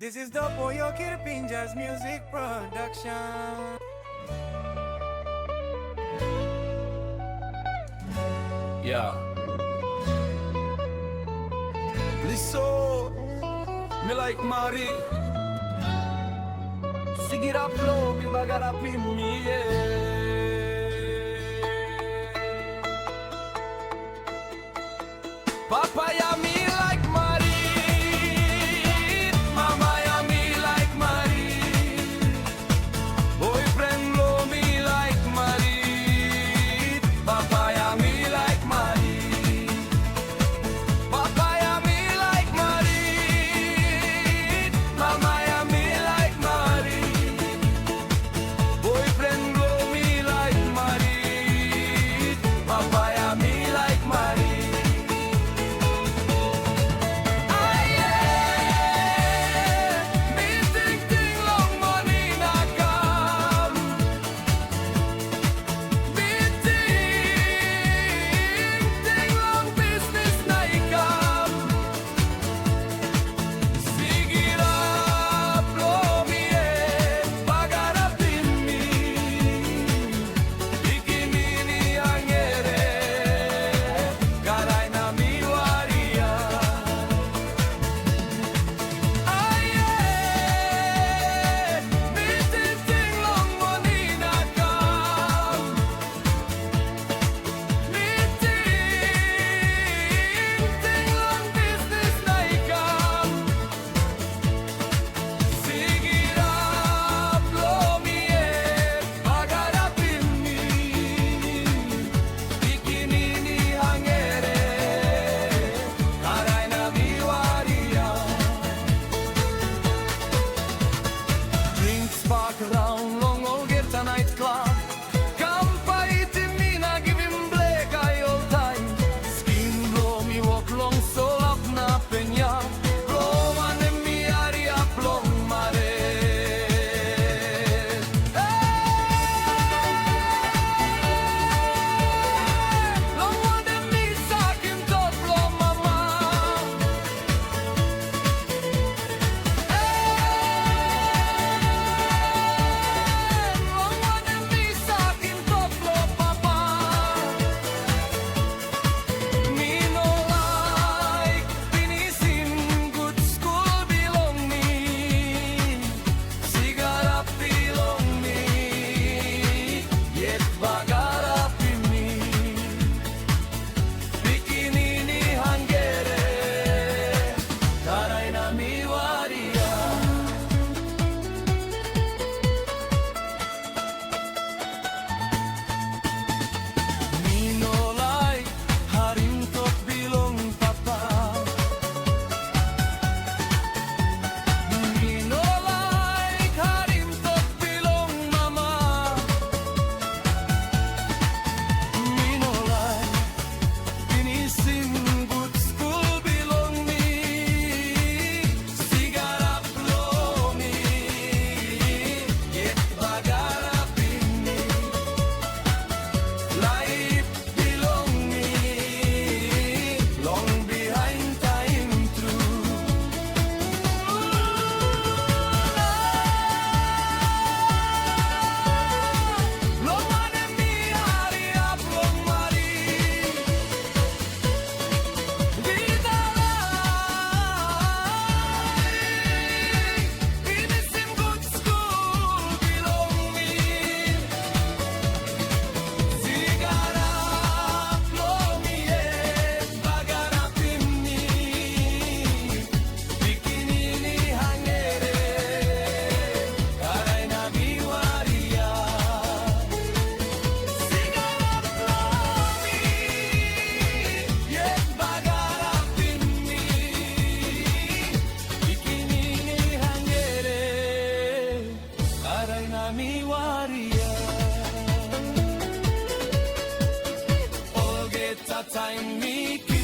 This is the Pollo Kirpinjas music production. Yeah. Liso, me like Mari. Sige rap lo, mi bagarapin mi Papaya me like Mari. Mama ya me like Mari. Boyfriend lo me like Mari. Papaya me like Mari. Papaya me like Mari. Mama ya me like Mari. Boyfriend lo me like Mari. Papaya me like Mari. Spark around long old get a night club. Come fight in me, na give him black eye all time. Skin blow me walk long so up na peña. Blow man en mi área plom mare. Long one en mi sakin tot blow mama. Mi waria, all get a time me.